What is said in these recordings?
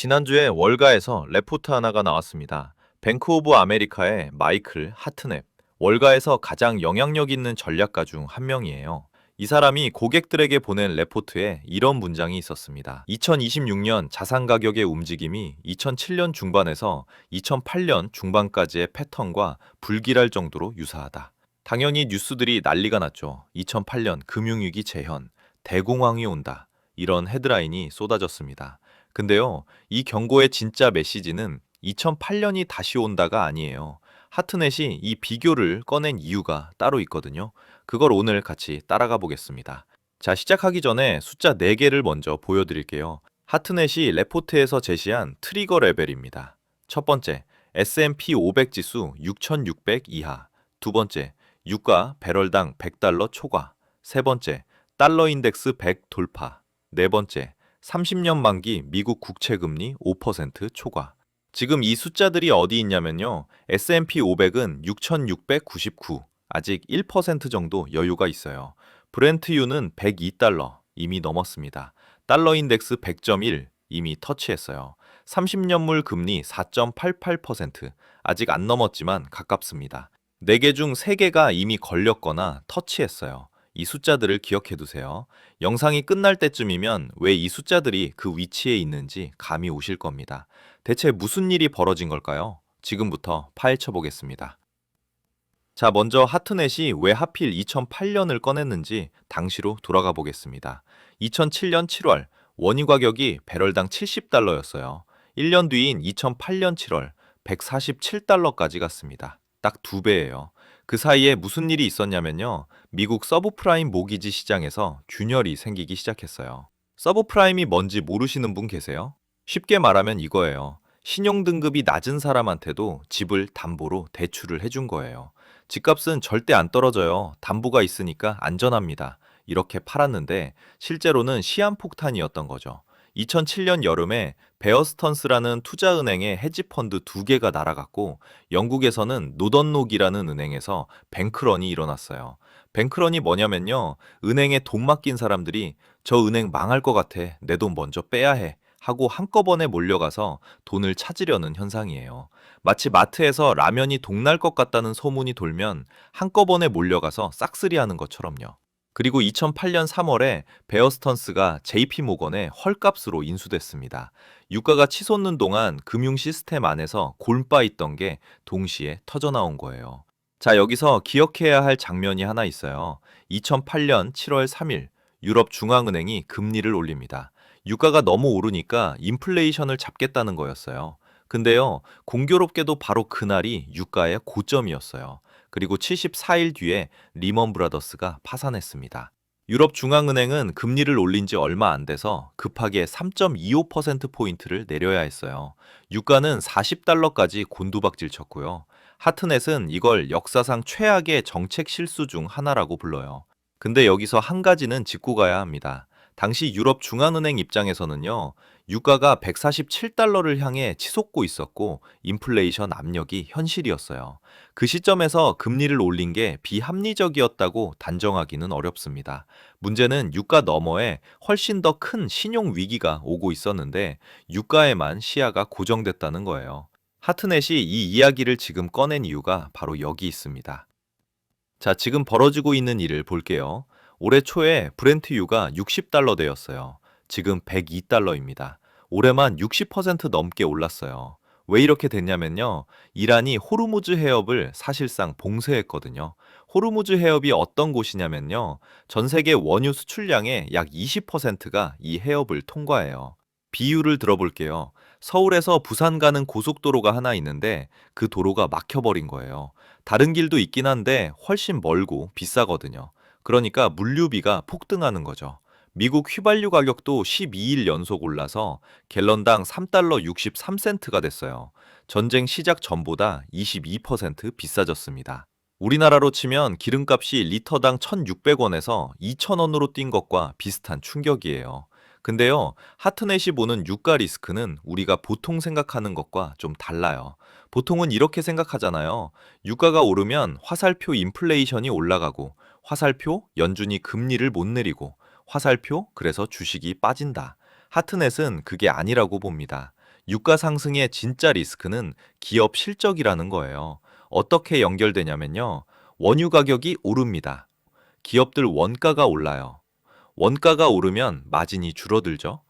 지난주에 월가에서 레포트 하나가 나왔습니다. 뱅크 오브 아메리카의 마이클 하트넵. 월가에서 가장 영향력 있는 전략가 중 한 명이에요. 이 사람이 고객들에게 보낸 레포트에 이런 문장이 있었습니다. 2026년 자산 가격의 움직임이 2007년 중반에서 2008년 중반까지의 패턴과 불길할 정도로 유사하다. 당연히 뉴스들이 난리가 났죠. 2008년 금융위기 재현, 대공황이 온다. 이런 헤드라인이 쏟아졌습니다. 근데요, 이 경고의 진짜 메시지는 2008년이 다시 온다가 아니에요. 하트넷이 이 비교를 꺼낸 이유가 따로 있거든요. 그걸 오늘 같이 따라가 보겠습니다. 자, 시작하기 전에 숫자 4개를 먼저 보여드릴게요. 하트넷이 레포트에서 제시한 트리거 레벨입니다. 첫 번째, S&P 500 지수 6600 이하. 두 번째, 유가 배럴당 100달러 초과. 세 번째, 달러 인덱스 100 돌파. 네 번째, 30년 만기 미국 국채 금리 5% 초과. 지금 이 숫자들이 어디 있냐면요. S&P 500은 6,699, 아직 1% 정도 여유가 있어요. 브렌트유는 102달러, 이미 넘었습니다. 달러 인덱스 100.1, 이미 터치했어요. 30년물 금리 4.88%, 아직 안 넘었지만 가깝습니다. 4개 중 3개가 이미 걸렸거나 터치했어요. 이 숫자들을 기억해 두세요. 영상이 끝날 때쯤이면 왜 이 숫자들이 그 위치에 있는지 감이 오실 겁니다. 대체 무슨 일이 벌어진 걸까요? 지금부터 파헤쳐 보겠습니다. 자, 먼저 하트넷이 왜 하필 2008년을 꺼냈는지 당시로 돌아가 보겠습니다. 2007년 7월 원유 가격이 배럴당 70달러였어요. 1년 뒤인 2008년 7월 147달러까지 갔습니다. 딱 2배예요. 그 사이에 무슨 일이 있었냐면요. 미국 서브프라임 모기지 시장에서 균열이 생기기 시작했어요. 서브프라임이 뭔지 모르시는 분 계세요? 쉽게 말하면 이거예요. 신용등급이 낮은 사람한테도 집을 담보로 대출을 해준 거예요. 집값은 절대 안 떨어져요. 담보가 있으니까 안전합니다. 이렇게 팔았는데 실제로는 시한폭탄이었던 거죠. 2007년 여름에 베어스턴스라는 투자은행의 헤지펀드 2개가 날아갔고 영국에서는 노던록이라는 은행에서 뱅크런이 일어났어요. 뱅크런이 뭐냐면요. 은행에 돈 맡긴 사람들이 저 은행 망할 것 같아. 내 돈 먼저 빼야 해. 하고 한꺼번에 몰려가서 돈을 찾으려는 현상이에요. 마치 마트에서 라면이 동날 것 같다는 소문이 돌면 한꺼번에 몰려가서 싹쓸이하는 것처럼요. 그리고 2008년 3월에 베어스턴스가 JP모건의 헐값으로 인수됐습니다. 유가가 치솟는 동안 금융 시스템 안에서 골빠 있던 게 동시에 터져나온 거예요. 자, 여기서 기억해야 할 장면이 하나 있어요. 2008년 7월 3일 유럽 중앙은행이 금리를 올립니다. 유가가 너무 오르니까 인플레이션을 잡겠다는 거였어요. 근데요, 공교롭게도 바로 그날이 유가의 고점이었어요. 그리고 74일 뒤에 리먼 브라더스가 파산했습니다. 유럽 중앙은행은 금리를 올린 지 얼마 안 돼서 급하게 3.25%포인트를 내려야 했어요. 유가는 40달러까지 곤두박질 쳤고요. 하트넷은 이걸 역사상 최악의 정책 실수 중 하나라고 불러요. 근데 여기서 한 가지는 짚고 가야 합니다. 당시 유럽 중앙은행 입장에서는요, 유가가 147달러를 향해 치솟고 있었고, 인플레이션 압력이 현실이었어요. 그 시점에서 금리를 올린 게 비합리적이었다고 단정하기는 어렵습니다. 문제는 유가 너머에 훨씬 더 큰 신용 위기가 오고 있었는데, 유가에만 시야가 고정됐다는 거예요. 하트넷이 이 이야기를 지금 꺼낸 이유가 바로 여기 있습니다. 자, 지금 벌어지고 있는 일을 볼게요. 올해 초에 브렌트유가 60달러 되었어요. 지금 102달러입니다. 올해만 60% 넘게 올랐어요. 왜 이렇게 됐냐면요. 이란이 호르무즈 해협을 사실상 봉쇄했거든요. 호르무즈 해협이 어떤 곳이냐면요. 전 세계 원유 수출량의 약 20%가 이 해협을 통과해요. 비유를 들어볼게요. 서울에서 부산 가는 고속도로가 하나 있는데 그 도로가 막혀버린 거예요. 다른 길도 있긴 한데 훨씬 멀고 비싸거든요. 그러니까 물류비가 폭등하는 거죠. 미국 휘발유 가격도 12일 연속 올라서 갤런당 3달러 63센트가 됐어요. 전쟁 시작 전보다 22% 비싸졌습니다. 우리나라로 치면 기름값이 리터당 1,600원에서 2,000원으로 뛴 것과 비슷한 충격이에요. 근데요, 하트넷이 보는 유가 리스크는 우리가 보통 생각하는 것과 좀 달라요. 보통은 이렇게 생각하잖아요. 유가가 오르면 화살표 인플레이션이 올라가고, 화살표 연준이 금리를 못 내리고, 화살표 그래서 주식이 빠진다. 하트넷은 그게 아니라고 봅니다. 유가 상승의 진짜 리스크는 기업 실적이라는 거예요. 어떻게 연결되냐면요. 원유 가격이 오릅니다. 기업들 원가가 올라요. 원가가 오르면 마진이 줄어들죠.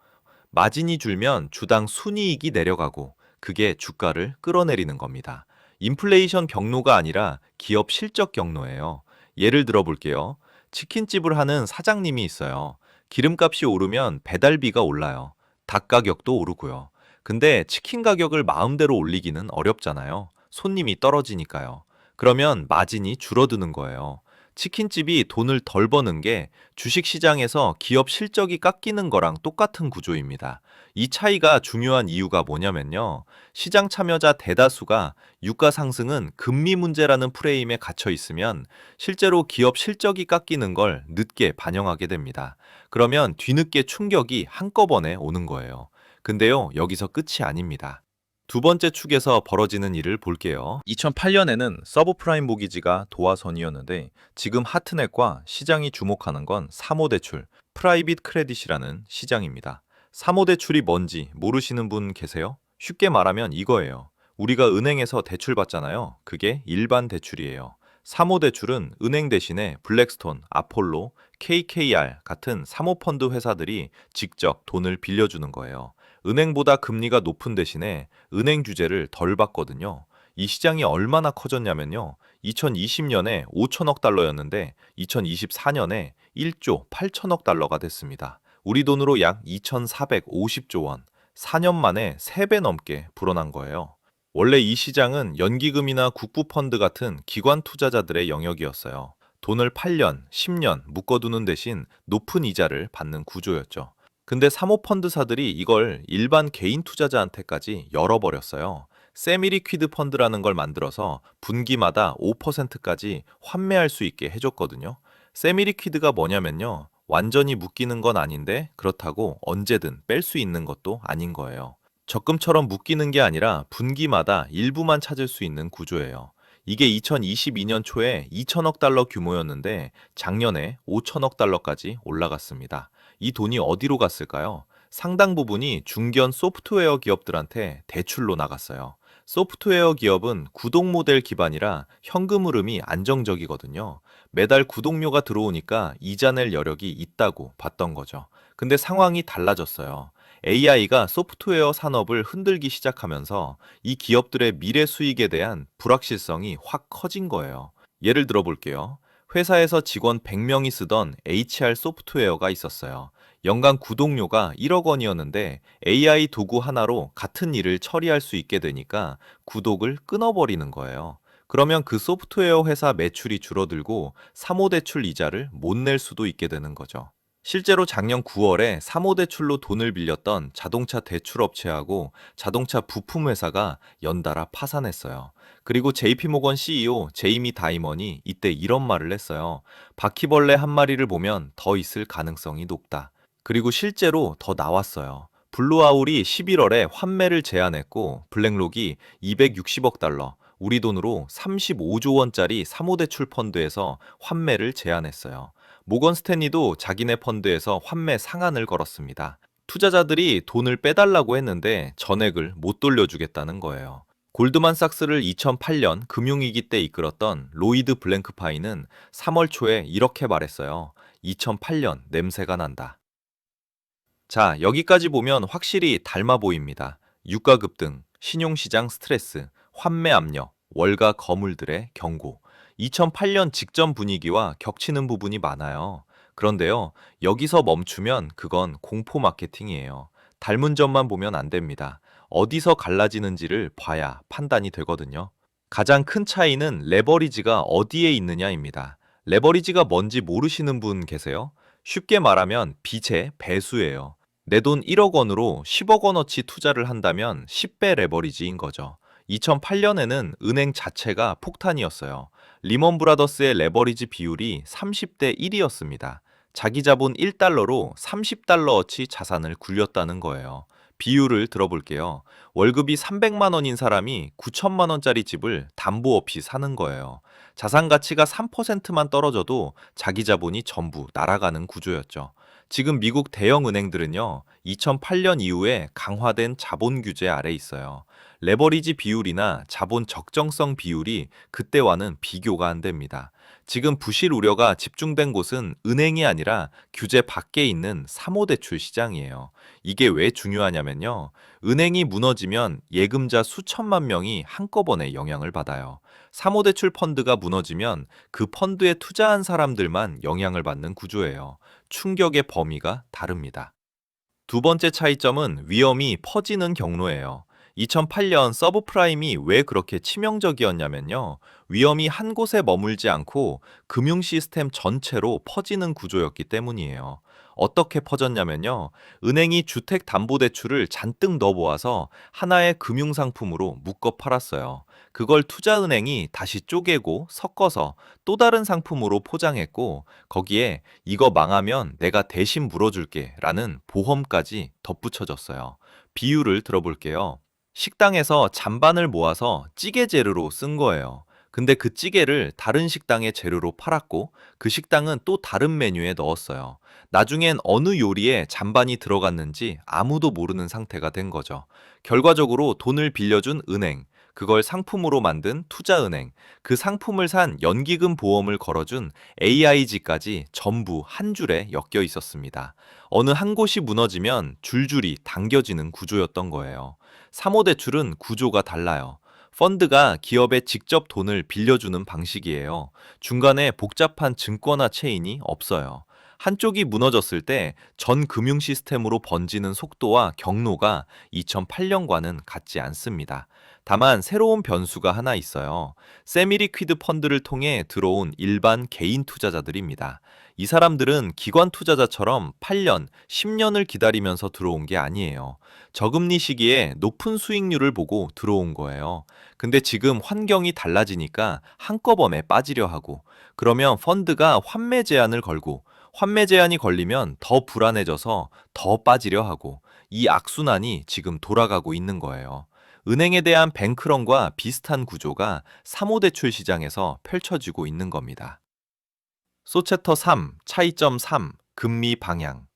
마진이 줄면 주당 순이익이 내려가고 그게 주가를 끌어내리는 겁니다. 인플레이션 경로가 아니라 기업 실적 경로예요. 예를 들어 볼게요. 치킨집을 하는 사장님이 있어요. 기름값이 오르면 배달비가 올라요. 닭 가격도 오르고요. 근데 치킨 가격을 마음대로 올리기는 어렵잖아요. 손님이 떨어지니까요. 그러면 마진이 줄어드는 거예요. 치킨집이 돈을 덜 버는 게 주식시장에서 기업 실적이 깎이는 거랑 똑같은 구조입니다. 이 차이가 중요한 이유가 뭐냐면요. 시장 참여자 대다수가 유가 상승은 금리 문제라는 프레임에 갇혀 있으면 실제로 기업 실적이 깎이는 걸 늦게 반영하게 됩니다. 그러면 뒤늦게 충격이 한꺼번에 오는 거예요. 근데요, 여기서 끝이 아닙니다. 두 번째 축에서 벌어지는 일을 볼게요. 2008년에는 서브프라임 모기지가 도화선이었는데 지금 하트넷과 시장이 주목하는 건 사모대출, 프라이빗 크레딧이라는 시장입니다. 사모대출이 뭔지 모르시는 분 계세요? 쉽게 말하면 이거예요. 우리가 은행에서 대출 받잖아요. 그게 일반 대출이에요. 사모대출은 은행 대신에 블랙스톤, 아폴로, KKR 같은 사모펀드 회사들이 직접 돈을 빌려주는 거예요. 은행보다 금리가 높은 대신에 은행 규제를 덜 받거든요. 이 시장이 얼마나 커졌냐면요. 2020년에 5천억 달러였는데 2024년에 1조 8천억 달러가 됐습니다. 우리 돈으로 약 2,450조 원, 4년 만에 3배 넘게 불어난 거예요. 원래 이 시장은 연기금이나 국부펀드 같은 기관 투자자들의 영역이었어요. 돈을 8년, 10년 묶어두는 대신 높은 이자를 받는 구조였죠. 근데 사모펀드사들이 이걸 일반 개인 투자자한테까지 열어버렸어요. 세미리퀴드 펀드라는 걸 만들어서 분기마다 5%까지 환매할 수 있게 해줬거든요. 세미리퀴드가 뭐냐면요. 완전히 묶이는 건 아닌데 그렇다고 언제든 뺄 수 있는 것도 아닌 거예요. 적금처럼 묶이는 게 아니라 분기마다 일부만 찾을 수 있는 구조예요. 이게 2022년 초에 2천억 달러 규모였는데 작년에 5천억 달러까지 올라갔습니다. 이 돈이 어디로 갔을까요? 상당 부분이 중견 소프트웨어 기업들한테 대출로 나갔어요. 소프트웨어 기업은 구독 모델 기반이라 현금 흐름이 안정적이거든요. 매달 구독료가 들어오니까 이자 낼 여력이 있다고 봤던 거죠. 근데 상황이 달라졌어요. AI가 소프트웨어 산업을 흔들기 시작하면서 이 기업들의 미래 수익에 대한 불확실성이 확 커진 거예요. 예를 들어 볼게요. 회사에서 직원 100명이 쓰던 HR 소프트웨어가 있었어요. 연간 구독료가 1억 원이었는데 AI 도구 하나로 같은 일을 처리할 수 있게 되니까 구독을 끊어버리는 거예요. 그러면 그 소프트웨어 회사 매출이 줄어들고 사모대출 이자를 못 낼 수도 있게 되는 거죠. 실제로 작년 9월에 사모대출로 돈을 빌렸던 자동차 대출업체하고 자동차 부품 회사가 연달아 파산했어요. 그리고 JP모건 CEO 제이미 다이먼이 이때 이런 말을 했어요. 바퀴벌레 한 마리를 보면 더 있을 가능성이 높다. 그리고 실제로 더 나왔어요. 블루아울이 11월에 환매를 제안했고 블랙록이 260억 달러, 우리 돈으로 35조 원짜리 사모대출 펀드에서 환매를 제안했어요. 모건 스탠리도 자기네 펀드에서 환매 상한을 걸었습니다. 투자자들이 돈을 빼달라고 했는데 전액을 못 돌려주겠다는 거예요. 골드만삭스를 2008년 금융위기 때 이끌었던 로이드 블랭크파이는 3월 초에 이렇게 말했어요. 2008년 냄새가 난다. 자, 여기까지 보면 확실히 닮아 보입니다. 유가 급등, 신용시장 스트레스, 환매 압력, 월가 거물들의 경고. 2008년 직전 분위기와 겹치는 부분이 많아요. 그런데요, 여기서 멈추면 그건 공포 마케팅이에요. 닮은 점만 보면 안 됩니다. 어디서 갈라지는지를 봐야 판단이 되거든요. 가장 큰 차이는 레버리지가 어디에 있느냐입니다. 레버리지가 뭔지 모르시는 분 계세요? 쉽게 말하면 빚의 배수예요. 내 돈 1억 원으로 10억 원어치 투자를 한다면 10배 레버리지인 거죠. 2008년에는 은행 자체가 폭탄이었어요. 리먼 브라더스의 레버리지 비율이 30대 1이었습니다. 자기 자본 1달러로 30달러어치 자산을 굴렸다는 거예요. 비율을 들어볼게요. 월급이 300만 원인 사람이 9천만 원짜리 집을 담보 없이 사는 거예요. 자산 가치가 3%만 떨어져도 자기 자본이 전부 날아가는 구조였죠. 지금 미국 대형 은행들은요, 2008년 이후에 강화된 자본 규제 아래 있어요. 레버리지 비율이나 자본 적정성 비율이 그때와는 비교가 안 됩니다. 지금 부실 우려가 집중된 곳은 은행이 아니라 규제 밖에 있는 사모대출 시장이에요. 이게 왜 중요하냐면요. 은행이 무너지면 예금자 수천만 명이 한꺼번에 영향을 받아요. 사모대출 펀드가 무너지면 그 펀드에 투자한 사람들만 영향을 받는 구조예요. 충격의 범위가 다릅니다. 두 번째 차이점은 위험이 퍼지는 경로예요. 2008년 서브프라임이 왜 그렇게 치명적이었냐면요. 위험이 한 곳에 머물지 않고 금융 시스템 전체로 퍼지는 구조였기 때문이에요. 어떻게 퍼졌냐면요. 은행이 주택담보대출을 잔뜩 넣어 모아서 하나의 금융상품으로 묶어 팔았어요. 그걸 투자은행이 다시 쪼개고 섞어서 또 다른 상품으로 포장했고 거기에 이거 망하면 내가 대신 물어줄게 라는 보험까지 덧붙여졌어요. 비유를 들어볼게요. 식당에서 잔반을 모아서 찌개 재료로 쓴 거예요. 근데 그 찌개를 다른 식당의 재료로 팔았고 그 식당은 또 다른 메뉴에 넣었어요. 나중엔 어느 요리에 잔반이 들어갔는지 아무도 모르는 상태가 된 거죠. 결과적으로 돈을 빌려준 은행, 그걸 상품으로 만든 투자은행, 그 상품을 산 연기금 보험을 걸어준 AIG까지 전부 한 줄에 엮여 있었습니다. 어느 한 곳이 무너지면 줄줄이 당겨지는 구조였던 거예요. 사모대출은 구조가 달라요. 펀드가 기업에 직접 돈을 빌려주는 방식이에요. 중간에 복잡한 증권화 체인이 없어요. 한쪽이 무너졌을 때 전 금융 시스템으로 번지는 속도와 경로가 2008년과는 같지 않습니다. 다만 새로운 변수가 하나 있어요. 세미리퀴드 펀드를 통해 들어온 일반 개인 투자자들입니다. 이 사람들은 기관 투자자처럼 8년, 10년을 기다리면서 들어온 게 아니에요. 저금리 시기에 높은 수익률을 보고 들어온 거예요. 근데 지금 환경이 달라지니까 한꺼번에 빠지려 하고, 그러면 펀드가 환매 제한을 걸고, 환매 제한이 걸리면 더 불안해져서 더 빠지려 하고, 이 악순환이 지금 돌아가고 있는 거예요. 은행에 대한 뱅크런과 비슷한 구조가 사모대출 시장에서 펼쳐지고 있는 겁니다. 소챕터 3, 차이점 3, 금리 방향.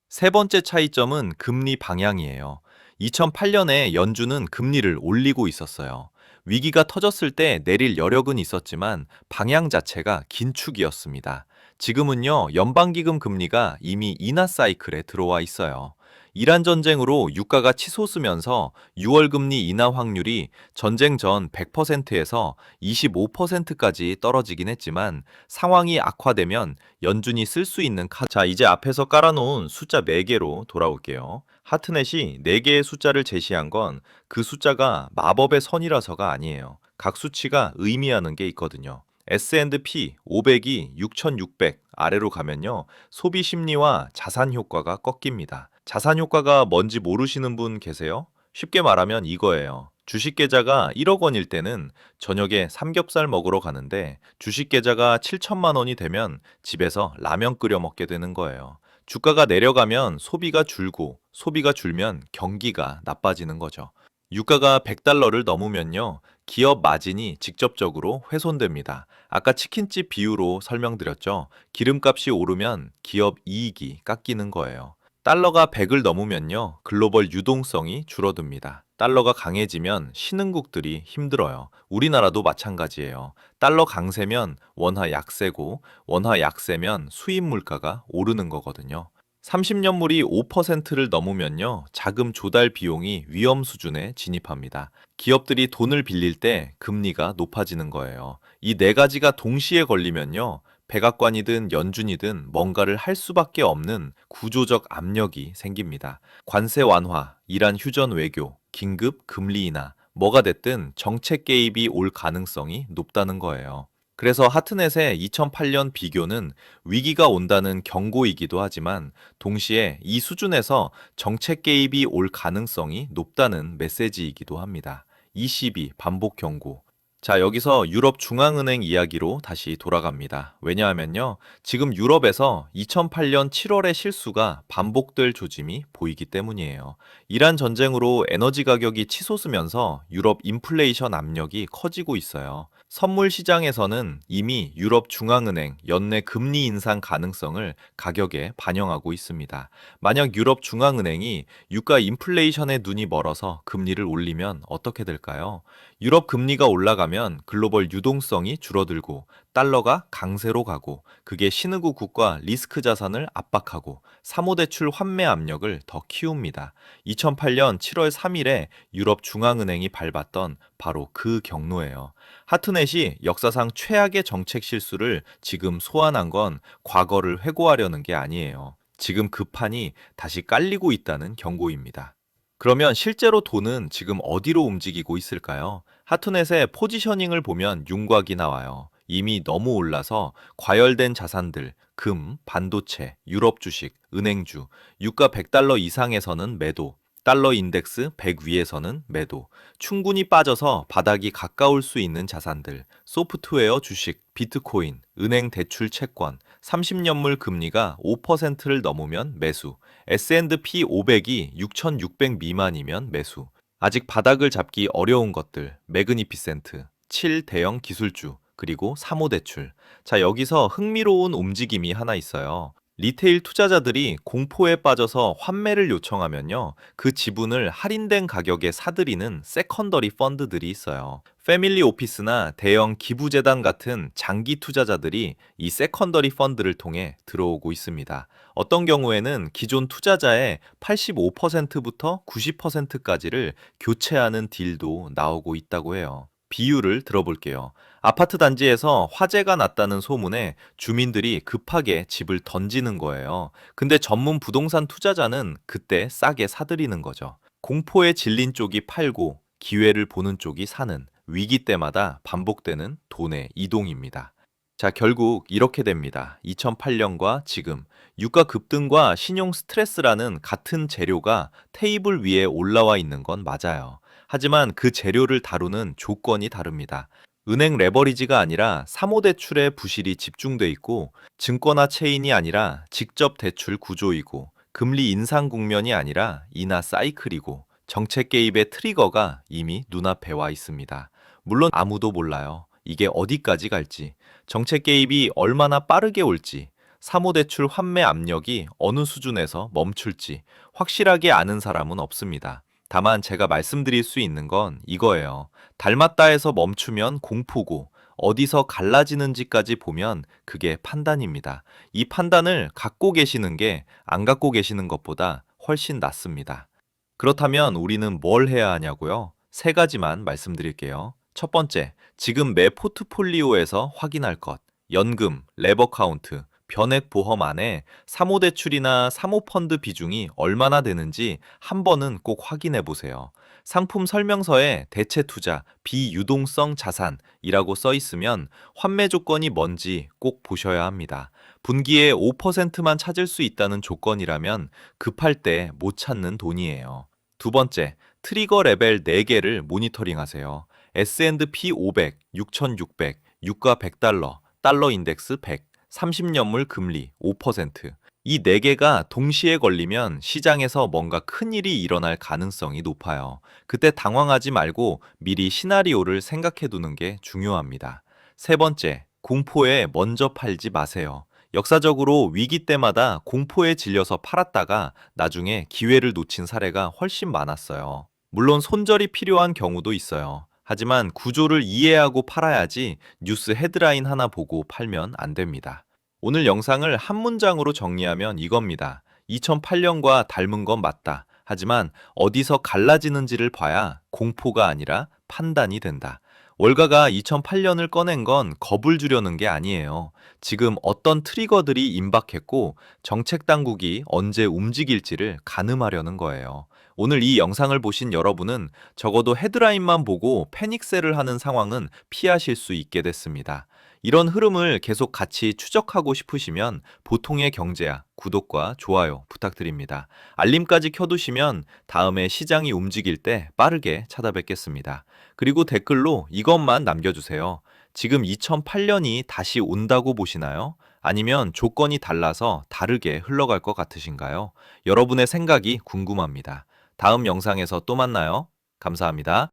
세 번째 차이점은 금리 방향이에요. 2008년에 연준은 금리를 올리고 있었어요. 위기가 터졌을 때 내릴 여력은 있었지만 방향 자체가 긴축이었습니다. 지금은요, 연방기금 금리가 이미 인하 사이클에 들어와 있어요. 이란 전쟁으로 유가가 치솟으면서 6월 금리 인하 확률이 전쟁 전 100%에서 25%까지 떨어지긴 했지만 상황이 악화되면 연준이 쓸 수 있는 카드. 자, 이제 앞에서 깔아놓은 숫자 4개로 돌아올게요. 하트넷이 4개의 숫자를 제시한 건 그 숫자가 마법의 선이라서가 아니에요. 각 수치가 의미하는 게 있거든요. S&P 500이 6600 아래로 가면요. 소비 심리와 자산 효과가 꺾입니다. 자산 효과가 뭔지 모르시는 분 계세요? 쉽게 말하면 이거예요. 주식 계좌가 1억 원일 때는 저녁에 삼겹살 먹으러 가는데 주식 계좌가 7천만 원이 되면 집에서 라면 끓여 먹게 되는 거예요. 주가가 내려가면 소비가 줄고 소비가 줄면 경기가 나빠지는 거죠. 유가가 100달러를 넘으면요. 기업 마진이 직접적으로 훼손됩니다. 아까 치킨집 비유로 설명드렸죠. 기름값이 오르면 기업 이익이 깎이는 거예요. 달러가 100을 넘으면요. 글로벌 유동성이 줄어듭니다. 달러가 강해지면 신흥국들이 힘들어요. 우리나라도 마찬가지예요. 달러 강세면 원화 약세고 원화 약세면 수입 물가가 오르는 거거든요. 30년물이 5%를 넘으면요, 자금 조달 비용이 위험 수준에 진입합니다. 기업들이 돈을 빌릴 때 금리가 높아지는 거예요. 이 네 가지가 동시에 걸리면요, 백악관이든 연준이든 뭔가를 할 수밖에 없는 구조적 압력이 생깁니다. 관세 완화, 이란 휴전 외교, 긴급 금리 인하, 뭐가 됐든 정책 개입이 올 가능성이 높다는 거예요. 그래서 하트넷의 2008년 비교는 위기가 온다는 경고이기도 하지만 동시에 이 수준에서 정책 개입이 올 가능성이 높다는 메시지이기도 합니다. ECB 반복 경고. 자, 여기서 유럽 중앙은행 이야기로 다시 돌아갑니다. 왜냐하면요, 지금 유럽에서 2008년 7월의 실수가 반복될 조짐이 보이기 때문이에요. 이란 전쟁으로 에너지 가격이 치솟으면서 유럽 인플레이션 압력이 커지고 있어요. 선물 시장에서는 이미 유럽 중앙은행 연내 금리 인상 가능성을 가격에 반영하고 있습니다. 만약 유럽 중앙은행이 유가 인플레이션에 눈이 멀어서 금리를 올리면 어떻게 될까요? 유럽 금리가 올라가면 글로벌 유동성이 줄어들고 달러가 강세로 가고, 그게 신흥국과 리스크 자산을 압박하고 사모대출 환매 압력을 더 키웁니다. 2008년 7월 3일에 유럽 중앙은행이 밟았던 바로 그 경로예요. 하트넷이 역사상 최악의 정책 실수를 지금 소환한 건 과거를 회고하려는 게 아니에요. 지금 그 판이 다시 깔리고 있다는 경고입니다. 그러면 실제로 돈은 지금 어디로 움직이고 있을까요? 하트넷의 포지셔닝을 보면 윤곽이 나와요. 이미 너무 올라서 과열된 자산들, 금, 반도체, 유럽 주식, 은행주, 유가 100달러 이상에서는 매도, 달러 인덱스 100 위에서는 매도, 충분히 빠져서 바닥이 가까울 수 있는 자산들, 소프트웨어 주식, 비트코인, 은행 대출 채권, 30년물 금리가 5%를 넘으면 매수, S&P 500이 6,600 미만이면 매수, 아직 바닥을 잡기 어려운 것들, 매그니피센트, 7대형 기술주, 그리고 사모대출. 자, 여기서 흥미로운 움직임이 하나 있어요. 리테일 투자자들이 공포에 빠져서 환매를 요청하면요, 그 지분을 할인된 가격에 사들이는 세컨더리 펀드들이 있어요. 패밀리 오피스나 대형 기부재단 같은 장기 투자자들이 이 세컨더리 펀드를 통해 들어오고 있습니다. 어떤 경우에는 기존 투자자의 85%부터 90%까지를 교체하는 딜도 나오고 있다고 해요. 비유를 들어볼게요. 아파트 단지에서 화재가 났다는 소문에 주민들이 급하게 집을 던지는 거예요. 근데 전문 부동산 투자자는 그때 싸게 사들이는 거죠. 공포에 질린 쪽이 팔고 기회를 보는 쪽이 사는, 위기 때마다 반복되는 돈의 이동입니다. 자, 결국 이렇게 됩니다. 2008년과 지금 유가 급등과 신용 스트레스라는 같은 재료가 테이블 위에 올라와 있는 건 맞아요. 하지만 그 재료를 다루는 조건이 다릅니다. 은행 레버리지가 아니라 사모대출의 부실이 집중돼 있고, 증권화 체인이 아니라 직접 대출 구조이고, 금리 인상 국면이 아니라 인하 사이클이고, 정책 개입의 트리거가 이미 눈앞에 와 있습니다. 물론 아무도 몰라요. 이게 어디까지 갈지, 정책 개입이 얼마나 빠르게 올지, 사모대출 환매 압력이 어느 수준에서 멈출지 확실하게 아는 사람은 없습니다. 다만 제가 말씀드릴 수 있는 건 이거예요. 닮았다 해서 멈추면 공포고, 어디서 갈라지는지까지 보면 그게 판단입니다. 이 판단을 갖고 계시는 게 안 갖고 계시는 것보다 훨씬 낫습니다. 그렇다면 우리는 뭘 해야 하냐고요? 세 가지만 말씀드릴게요. 첫 번째, 지금 매 포트폴리오에서 확인할 것. 연금, 레버 카운트, 변액 보험 안에 사모대출이나 사모펀드 비중이 얼마나 되는지 한 번은 꼭 확인해 보세요. 상품 설명서에 대체 투자, 비유동성 자산이라고 써 있으면 환매 조건이 뭔지 꼭 보셔야 합니다. 분기에 5%만 찾을 수 있다는 조건이라면 급할 때 못 찾는 돈이에요. 두 번째, 트리거 레벨 4개를 모니터링 하세요. S&P 500, 6,600, 유가 100달러, 달러 인덱스 100, 30년물 금리 5%. 이 4개가 동시에 걸리면 시장에서 뭔가 큰일이 일어날 가능성이 높아요. 그때 당황하지 말고 미리 시나리오를 생각해 두는 게 중요합니다. 세 번째, 공포에 먼저 팔지 마세요. 역사적으로 위기 때마다 공포에 질려서 팔았다가 나중에 기회를 놓친 사례가 훨씬 많았어요. 물론 손절이 필요한 경우도 있어요. 하지만 구조를 이해하고 팔아야지 뉴스 헤드라인 하나 보고 팔면 안 됩니다. 오늘 영상을 한 문장으로 정리하면 이겁니다. 2008년과 닮은 건 맞다. 하지만 어디서 갈라지는지를 봐야 공포가 아니라 판단이 된다. 월가가 2008년을 꺼낸 건 겁을 주려는 게 아니에요. 지금 어떤 트리거들이 임박했고 정책 당국이 언제 움직일지를 가늠하려는 거예요. 오늘 이 영상을 보신 여러분은 적어도 헤드라인만 보고 패닉셀을 하는 상황은 피하실 수 있게 됐습니다. 이런 흐름을 계속 같이 추적하고 싶으시면 보통의 경제야 구독과 좋아요 부탁드립니다. 알림까지 켜두시면 다음에 시장이 움직일 때 빠르게 찾아뵙겠습니다. 그리고 댓글로 이것만 남겨주세요. 지금 2008년이 다시 온다고 보시나요? 아니면 조건이 달라서 다르게 흘러갈 것 같으신가요? 여러분의 생각이 궁금합니다. 다음 영상에서 또 만나요. 감사합니다.